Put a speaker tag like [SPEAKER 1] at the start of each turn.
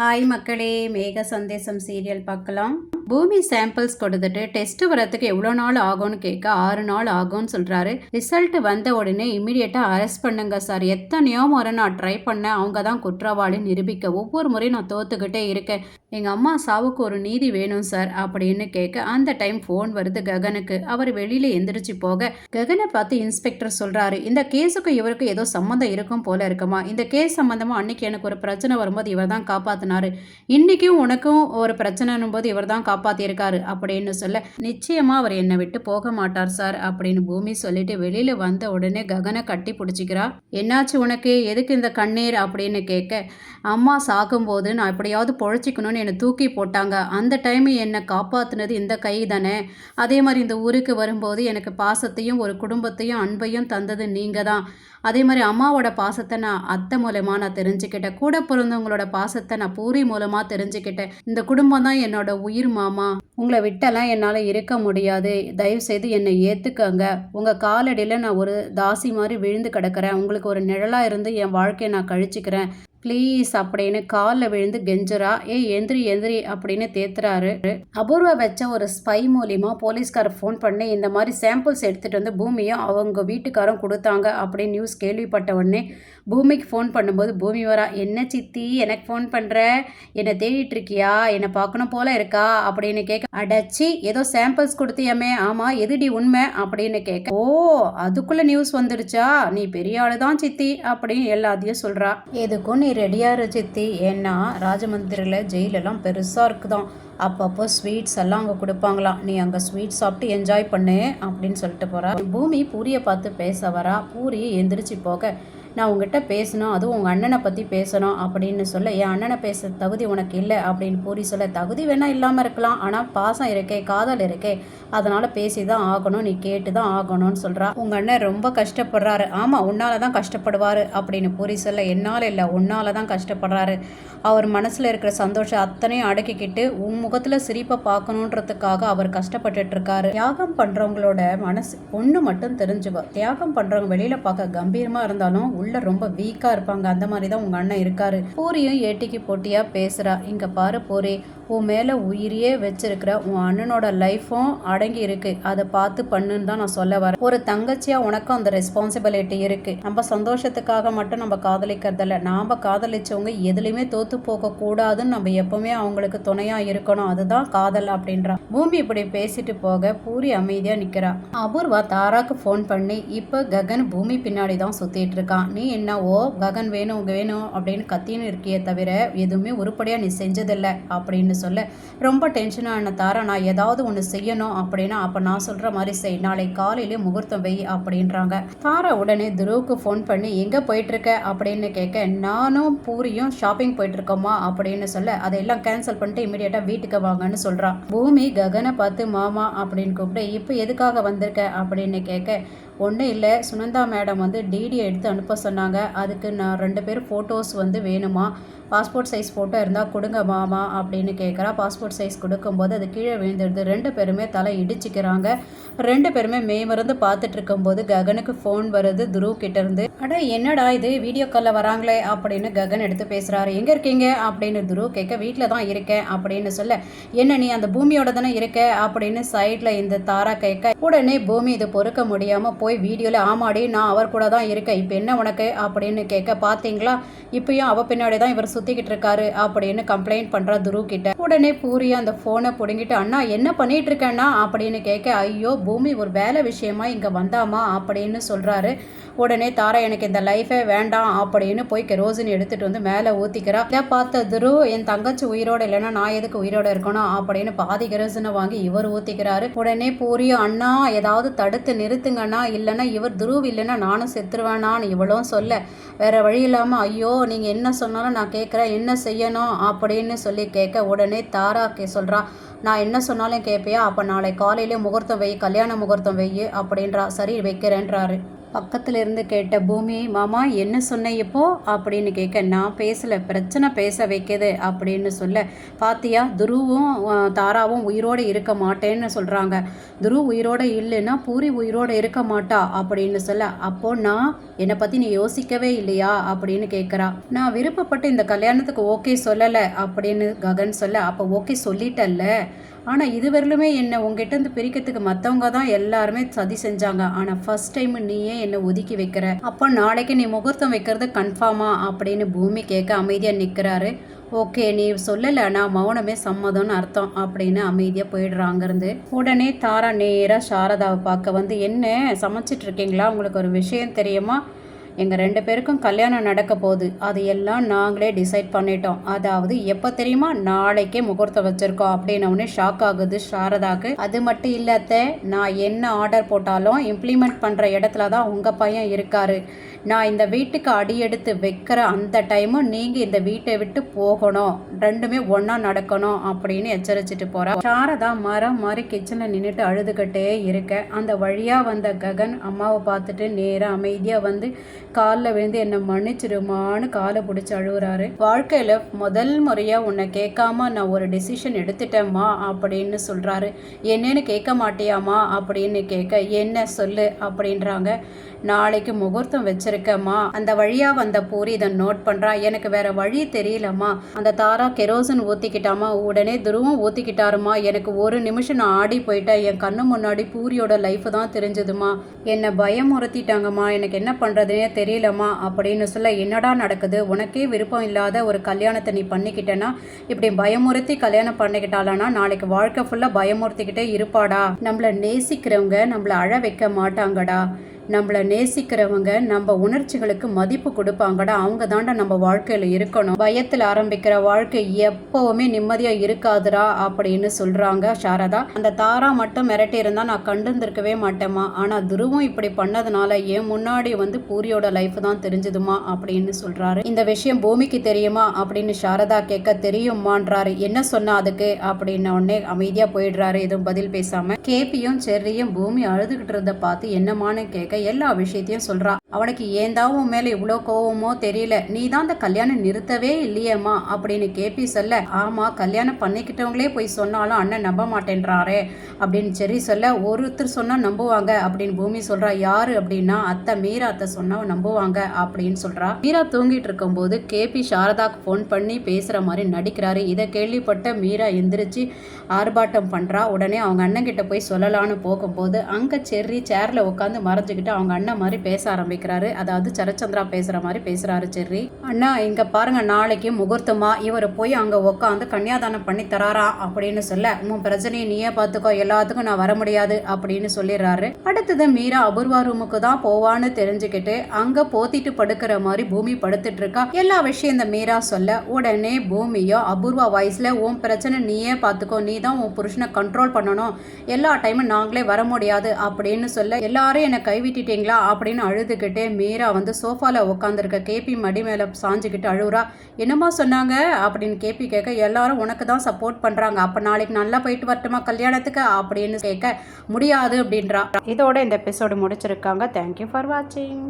[SPEAKER 1] Hi மக்களே, மேக சந்தேசம் serial பார்க்கலாம். பூமி சாம்பிள்ஸ் கொடுத்துட்டு டெஸ்ட் வரத்துக்கு எவ்வளோ நாள் ஆகும்னு கேட்க 6 நாள் ஆகும்னு சொல்கிறாரு. ரிசல்ட் வந்த உடனே இம்மிடியட்டாக அரெஸ்ட் பண்ணுங்க சார். எத்தனையோ முறை நான் ட்ரை பண்ணேன், அவங்க தான் குற்றவாளி நிரூபிக்க. ஒவ்வொரு முறையும் நான் தோத்துக்கிட்டே இருக்கேன். எங்கள் அம்மா சாவுக்கு ஒரு நீதி வேணும் சார் அப்படின்னு கேட்க அந்த டைம் ஃபோன் வருது ககனுக்கு. அவர் வெளியில் எந்திரிச்சு போக ககனை பார்த்து இன்ஸ்பெக்டர் சொல்கிறாரு, இந்த கேஸுக்கும் இவருக்கு ஏதோ சம்மந்தம் இருக்கும் போல இருக்குமா? இந்த கேஸ் சம்மந்தமாக அன்னைக்கு எனக்கு ஒரு பிரச்சனை வரும்போது இவர் தான் காப்பாற்றினாரு. இன்னைக்கும் உனக்கும் ஒரு பிரச்சனைன்னும் போது இவர் தான் காப்பாத்திருக்காரு அப்படின்னு சொல்ல, நிச்சயமா அவர் என்னை விட்டு போக மாட்டார் சார் அப்படின்னு பூமி சொல்லிட்டு வெளியில வந்த உடனே ககனை கட்டி பிடிச்சிக்கிறா. என்னாச்சு உனக்கு, எதுக்கு இந்த கண்ணீர் அப்படின்னு கேட்க, அம்மா சாகும்போது நான் எப்படியாவது பொழைச்சிக்கணும்னு என்னை தூக்கி போட்டாங்க. அந்த டைம் என்னை காப்பாத்துனது இந்த கை தானே. அதே மாதிரி இந்த ஊருக்கு வரும்போது எனக்கு பாசத்தையும் ஒரு குடும்பத்தையும் அன்பையும் தந்தது நீங்க தான். அதே மாதிரி அம்மாவோட பாசத்தை நான் அத்தை மூலமா நான் தெரிஞ்சுக்கிட்டேன். கூட பிறந்தவங்களோட பாசத்தை நான் பூரி மூலமா தெரிஞ்சுக்கிட்டேன். இந்த குடும்பம் தான் என்னோட உயிர் மாமா. உங்களை விட்டெல்லாம் என்னால் இருக்க முடியாது. தயவு செய்து என்னை ஏற்றுக்கங்க. உங்கள் காலடியில் நான் ஒரு தாசி மாதிரி விழுந்து கிடக்கிறேன். உங்களுக்கு ஒரு நிழலாக இருந்து என் வாழ்க்கையை நான் கழிச்சுக்கிறேன் ப்ளீஸ் அப்படின்னு காலில் விழுந்து கெஞ்சுறா. எந்திரி எந்திரி அப்படின்னு தேத்துறாரு. அபூர்வா வச்ச ஒரு ஸ்பை மூலியமா போலீஸ்காரர் ஃபோன் பண்ணி இந்த மாதிரி சாம்பிள்ஸ் எடுத்துகிட்டு வந்து பூமியும் அவங்க வீட்டுக்காரும் கொடுத்தாங்க அப்படின்னு நியூஸ் கேள்விப்பட்ட உடனே பூமிக்கு ஃபோன் பண்ணும்போது பூமி வரா. என்ன சித்தி எனக்கு ஃபோன் பண்ணுற, என்னை தேடிட்டு இருக்கியா, என்னை பார்க்கணும் போல இருக்கா அப்படின்னு கேட்க, அடச்சி ஏதோ சாம்பிள்ஸ் கொடுத்தியாமே, ஆமாம் எதுடி உண்மை அப்படின்னு கேட்க, ஓ அதுக்குள்ளே நியூஸ் வந்துடுச்சா, நீ பெரிய ஆளு தான் சித்தி அப்படின்னு எல்லாத்தையும் சொல்கிறா. எதுக்கும் நீ ரெடியாக சித்தி, ஏன்னா ராஜமந்திரியில் ஜெயிலெல்லாம் பெருசாக இருக்குதான். அப்பப்போ ஸ்வீட்ஸ் எல்லாம் அங்கே கொடுப்பாங்களாம். நீ அங்கே ஸ்வீட் சாப்பிட்டு என்ஜாய் பண்ணு அப்படின்னு சொல்லிட்டு போகிறா. பூமி பூரியை பார்த்து பேச வரா. பூரி எந்திரிச்சு போக, நான் உங்ககிட்ட பேசணும், அதுவும் உங்கள் அண்ணனை பற்றி பேசணும் அப்படின்னு சொல்ல, என் அண்ணனை பேச தகுதி உனக்கு இல்லை அப்படின்னு பூரி சொல்ல, தகுதி வேணால் இல்லாமல் இருக்கலாம், ஆனால் பாசம் இருக்கே, காதல் இருக்கே, அதனால் பேசி தான் ஆகணும், நீ கேட்டு தான் ஆகணும்னு சொல்கிறா. உங்கள் அண்ணன் ரொம்ப கஷ்டப்படுறாரு. ஆமாம் உன்னால் தான் கஷ்டப்படுவார் அப்படின்னு பூரி சொல்ல, என்னால் இல்லை உன்னால் தான் கஷ்டப்படுறாரு. அவர் மனசில் இருக்கிற சந்தோஷம் அத்தனையும் அடக்கிக்கிட்டு உன் முகத்தில் சிரிப்பை பார்க்கணுன்றதுக்காக அவர் கஷ்டப்பட்டுட்ருக்காரு. தியாகம் பண்ணுறவங்களோட மனசு ஒன்று மட்டும் தெரிஞ்சுக்கோ, தியாகம் பண்ணுறவங்க வெளியில் பார்க்க கம்பீரமாக இருந்தாலும் உள்ள ரொம்ப வீக்காக இருப்பாங்க. அந்த மாதிரி தான் உங்கள் அண்ணன் இருக்காரு. பூரியும் ஏட்டிக்கு போட்டியாக பேசுகிறா. இங்கே பாரு பூரி, உன் மேலே உயிரியே வச்சிருக்கிற உன் அண்ணனோட லைஃப்பும் அடங்கி இருக்கு, அதை பார்த்து பண்ணுன்னு தான் நான் சொல்ல வரேன். ஒரு தங்கச்சியாக உனக்கும் அந்த ரெஸ்பான்சிபிலிட்டி இருக்கு. நம்ம சந்தோஷத்துக்காக மட்டும் நம்ம காதலிக்கிறதில்ல, நாம் காதலிச்சவங்க எதுலையுமே தோத்து போக கூடாதுன்னு நம்ம எப்பவுமே அவங்களுக்கு துணையாக இருக்கணும், அதுதான் காதல் அப்படின்றா. பூமி இப்படி பேசிட்டு போக பூரி அமைதியாக நிற்கிறா. அபூர்வா தாராக்கு ஃபோன் பண்ணி, இப்போ ககன் பூமி பின்னாடி தான் சுற்றிட்டு இருக்கான், நீ என்னவோ ககன் வேணும் வேணும் அப்படின்னு கத்தின்னு இருக்கியே தவிர எதுவுமே உருப்படியாக நீ செஞ்சதில்லை அப்படின்னு சொல்ல, ரொம்ப டென்ஷனான தாரா, நான் ஏதாவது ஒன்று செய்யணும் அப்படின்னா அப்போ நான் சொல்கிற மாதிரி செய், நாளை காலையிலே முகூர்த்தம் வை அப்படின்றாங்க. தாரா உடனே துருவுக்கு ஃபோன் பண்ணி எங்கே போயிட்டுருக்க அப்படின்னு கேட்க, நானும் பூரியும் ஷாப்பிங் போயிட்டுருக்கோமா அப்படின்னு சொல்ல, அதையெல்லாம் கேன்சல் பண்ணிட்டு இமீடியட்டாக வீட்டுக்கு வாங்கன்னு சொல்கிறான். பூமி ககனை பார்த்து மாமா அப்படின்னு கூப்பிட்டு, இப்போ எதுக்காக வந்திருக்க அப்படின்னு கேட்க, ஒன்றும் இல்லை, சுனந்தா மேடம் வந்து டிடி எடுத்து அனுப்ப சொன்னாங்க, அதுக்கு நான் 2 பேர் ஃபோட்டோஸ் வந்து வேணுமா, பாஸ்போர்ட் சைஸ் ஃபோட்டோ இருந்தால் கொடுங்க மாமா அப்படின்னு கேட்குறா. பாஸ்போர்ட் சைஸ் கொடுக்கும்போது அது கீழே விழுந்துடுது. 2 பேருமே தலை இடிச்சிக்கிறாங்க. 2 பேருமே மேமருந்து பார்த்துட்டு இருக்கும்போது ககனுக்கு ஃபோன் வருது துருவ் கிட்ட இருந்து. அட என்னடா இது, வீடியோ காலில் வராங்களே அப்படின்னு ககன் எடுத்து பேசுகிறாரு. எங்கே இருக்கீங்க அப்படின்னு துருவ் கேட்க, வீட்டில் தான் இருக்கேன் அப்படின்னு சொல்ல, என்ன நீ அந்த பூமியோட தானே இருக்க அப்படின்னு சைடில் இந்த தாரா கேட்க, உடனே பூமி இது பொறுக்க முடியாமல் போய் வீடியோவில், ஆமாடி நான் அவர் கூட தான் இருக்கேன், இப்போ என்ன உனக்கு அப்படின்னு கேட்க, பார்த்தீங்களா இப்பயும் அவ பின்னாடி தான் இவர் சுற்றிக்கிட்டு இருக்காரு அப்படின்னு கம்ப்ளைண்ட் பண்ணுறா துருவ் கிட்ட. உடனே பூரி அந்த ஃபோனை பிடுங்கிட்டு, அண்ணா என்ன பண்ணிட்டு இருக்கேன்னா அப்படின்னு கேட்க, ஐயோ பூமி ஒரு வேலை விஷயமா இங்கே வந்தாமா அப்படின்னு சொல்கிறாரு. உடனே தாரா, எனக்கு இந்த லைஃபே வேண்டாம் அப்படின்னு போய் கெரோசின் எடுத்துகிட்டு வந்து மேலே ஊற்றிக்கிறா. இதை பார்த்த துருவ், என் தங்கச்சி உயிரோடு இல்லைன்னா நான் எதுக்கு உயிரோடு இருக்கணும் அப்படின்னு பாதி கெரோசினை வாங்கி இவர் ஊற்றிக்கிறாரு. உடனே பூரியும், அண்ணா ஏதாவது தடுத்து நிறுத்துங்கண்ணா, இல்லைன்னா இவர் துருவ் இல்லைன்னா நானும் செத்துருவேனான்னு இவளும் சொல்ல, வேறு வழி இல்லாமல், ஐயோ நீங்கள் என்ன சொன்னாலும் நான் கேட்குறேன், என்ன செய்யணும் அப்படின்னு சொல்லி கேட்க, உடனே தாரா சொல்கிறா, நான் என்ன சொன்னாலும் கேட்பியா, அப்போ நாளை காலையிலே முகூர்த்தம் வை, கல்யாண முகூர்த்தம் வை அப்படின்றா. சரி வைக்கிறேன்றாரு. பக்கத்துல இருந்து கேட்ட பூமி, மாமா என்ன சொன்ன இப்போ அப்படின்னு கேட்க, நான் பேசல, பிரச்சனை பேச வைக்கிது அப்படின்னு சொல்ல, பாத்தியா துருவும் தாராவும் உயிரோடு இருக்க மாட்டேன்னு சொல்றாங்க. துரு உயிரோட இல்லைன்னா பூரி உயிரோட இருக்க மாட்டா அப்படின்னு சொல்ல, அப்போ நான் என்னை பத்தி நீ யோசிக்கவே இல்லையா அப்படின்னு கேட்குறா. நான் விருப்பப்பட்டு இந்த கல்யாணத்துக்கு ஓகே சொல்லலை அப்படின்னு ககன் சொல்ல, அப்போ ஓகே சொல்லிட்டல்ல, ஆனால் இதுவரையிலுமே என்னை உங்ககிட்ட பிரிக்கிறதுக்கு மற்றவங்க தான் எல்லாருமே சதி செஞ்சாங்க. ஆனால் ஃபர்ஸ்ட் டைம் நீயே என்னை ஒதுக்கி வைக்கிற, அப்போ நாளைக்கு நீ முகூர்த்தம் வைக்கிறது கன்ஃபார்மா அப்படின்னு பூமி கேட்க அமைதியாக நிற்கிறாரு. ஓகே நீ சொல்லலைன்னா மௌனமே சம்மதம்னு அர்த்தம் அப்படின்னு அமைதியாக போயிடுறாங்கிருந்து. உடனே தாரா நேராக சாரதாவை பார்க்க வந்து, என்ன சமைச்சிட்டு இருக்கீங்களா, உங்களுக்கு ஒரு விஷயம் தெரியுமா, எங்கள் 2 பேருக்கும் கல்யாணம் நடக்க போகுது, அது எல்லாம் நாங்களே டிசைட் பண்ணிட்டோம், அதாவது எப்போ தெரியுமா, நாளைக்கே முகூர்த்தம் வச்சுருக்கோம் அப்படின்னோடனே ஷாக் ஆகுது சாரதாக்கு. அது மட்டும் இல்லாத நான் என்ன ஆர்டர் போட்டாலும் இம்ப்ளிமெண்ட் பண்ணுற இடத்துல தான் உங்கள் பையன் இருக்காரு, நான் இந்த வீட்டுக்கு அடியெடுத்து வைக்கிற அந்த டைமும் நீங்கள் இந்த வீட்டை விட்டு போகணும், ரெண்டுமே ஒன்றா நடக்கணும் அப்படின்னு எச்சரிச்சிட்டு போகிறா. சாரதா மரம் மாதிரி கிச்சனில் நின்றுட்டு அழுதுகிட்டே இருக்க, அந்த வழியாக வந்த ககன் அம்மாவை பார்த்துட்டு நேராக அமைதியாக வந்து காலில் விழுந்து என்னை மன்னிச்சிடுமான்னு காலை பிடிச்சி அழுகுறாரு. வாழ்க்கையில் முதல் முறையாக உன்னை கேட்காம நான் ஒரு டெசிஷன் எடுத்துட்டேம்மா அப்படின்னு சொல்கிறாரு. என்னன்னு கேட்க மாட்டியாம்மா அப்படின்னு கேட்க, என்ன சொல்லு அப்படின்றாங்க. நாளைக்கு முகூர்த்தம் வச்சிருக்கம்மா, அந்த வழியா வந்த பூரி இதை நோட் பண்றா, எனக்கு வேற வழி தெரியலம்மா, அந்த தாரா கெரோசின் ஊத்திக்கிட்டாமா, உடனே துருவம் ஊத்திக்கிட்டாருமா, எனக்கு ஒரு நிமிஷம் நான் ஆடி போயிட்டேன், என் கண்ணு முன்னாடி பூரியோட லைஃப் தான் தெரிஞ்சதுமா, என்னை பயமுறுத்திட்டாங்கம்மா, எனக்கு என்ன பண்றதுனே தெரியலம்மா அப்படின்னு சொல்ல, என்னடா நடக்குது, உனக்கே விருப்பம் இல்லாத ஒரு கல்யாணத்தை நீ பண்ணிக்கிட்டேன்னா இப்படி பயமுறுத்தி கல்யாணம் பண்ணிக்கிட்டாலனா நாளைக்கு வாழ்க்கை ஃபுல்லா பயமுறுத்திக்கிட்டே இருப்பாடா, நம்மளை நேசிக்கிறவங்க நம்மளை அழ வைக்க மாட்டாங்கடா, நம்மளை நேசிக்கிறவங்க நம்ம உணர்ச்சிகளுக்கு மதிப்பு கொடுப்பாங்கடா, அவங்க தாண்டா நம்ம வாழ்க்கையில் இருக்கணும், பயத்தில் ஆரம்பிக்கிற வாழ்க்கை எப்போவுமே நிம்மதியாக இருக்காதுடா அப்படின்னு சொல்கிறாங்க சாரதா. அந்த தாரா மட்டும் மிரட்டி இருந்தால் நான் கண்டுந்திருக்கவே மாட்டேம்மா, ஆனால் துருவம் இப்படி பண்ணதுனால என் முன்னாடி வந்து பூரியோட லைஃப் தான் தெரிஞ்சுதுமா அப்படின்னு சொல்கிறாரு. இந்த விஷயம் பூமிக்கு தெரியுமா அப்படின்னு சாரதா கேட்க, தெரியுமான்றாரு. என்ன சொன்னா அதுக்கு அப்படின்னு உடனே அமைதியாக போயிடுறாரு, எதுவும் பதில் பேசாமல். கேபியும் செர்ரியும் பூமி அழுதுகிட்டு இருந்த பார்த்து என்னமான்னு கேட்க எல்லா விஷயத்தையும் சொல்றா. அவனுக்கு ஏந்தாவும் மேல இவ்வளோ கோவமோ தெரியல, நீ தான் அந்த கல்யாணம் நிறுத்தவே இல்லையேம்மா அப்படின்னு கேபி சொல்ல, ஆமா கல்யாணம் பண்ணிக்கிட்டவங்களே போய் சொன்னாலும் அண்ணன் நம்ப மாட்டேன்றாரே அப்படின்னு செர்ரி சொல்ல, ஒருத்தர் சொன்னா நம்புவாங்க அப்படின்னு பூமி சொல்றா. யாரு அப்படின்னா அத்தை மீரா அத்தை சொன்னா நம்புவாங்க அப்படின்னு சொல்றா. மீரா தூங்கிட்டு இருக்கும் போது கேபி சாரதாக்கு போன் பண்ணி பேசுற மாதிரி நடிக்கிறாரு. இதை கேள்விப்பட்ட மீரா எந்திரிச்சு ஆர்ப்பாட்டம் பண்றா. உடனே அவங்க அண்ணன் கிட்ட போய் சொல்லலான்னு போகும்போது அங்க செர்ரி சேர்ல உட்காந்து மறைஞ்சுக்கிட்டு அவங்க அண்ணன் மாதிரி பேச ஆரம்பிக்கிறாரு. அதாவது சரச்சந்திரா பேசுற மாதிரி பேசுறாரு செர்ரி. அண்ணா இங்க பாருங்க, நாளைக்கு முகூர்த்தமா, இவர் போய் அங்க உட்காந்து கன்னியாதானம் பண்ணி தராரா அப்படின்னு சொல்ல, உன் பிரச்சனையை நீயே பார்த்துக்கோ, எல்லாத்துக்கும் நான் வர முடியாது அப்படின்னு சொல்லிடுறாரு. அடுத்தது மீரா அபூர்வா ரூமுக்கு தான் போவான்னு தெரிஞ்சுக்கிட்டு அங்க போத்திட்டு படுக்கிற மாதிரி பூமி படுத்துட்டு இருக்கா. எல்லா விஷயம் இந்த மீரா சொல்ல, உடனே பூமியோ அபூர்வா வாய்ஸ்ல, உன் பிரச்சனை நீயே பார்த்துக்கோ, நீ தான் உன் புருஷனை கண்ட்ரோல் பண்ணணும், எல்லா டைமும் நாங்களே வர முடியாது அப்படின்னு சொல்ல, எல்லாரும் என்னை கைவிட்டுட்டீங்களா அப்படின்னு அழுதுகிட்டே மீரா வந்து சோஃபால உட்காந்துருக்க கேபி மடி மேல சாஞ்சுக்கிட்டு அழுகுறா. என்னமா சொன்னாங்க அப்படின்னு கேபி கேட்க, எல்லாரும் உனக்கு தான் சப்போர்ட் பண்றாங்க, அப்ப நாளைக்கு நல்லா போயிட்டு வரட்டுமா கல்யாணத்துக்கு அப்படின்னு கேட்க, முடியாது அப்படின்றா. இதோட இந்த எபிசோடு முடிச்சிருக்காங்க. தேங்க்யூ ஃபார் வாட்சிங்.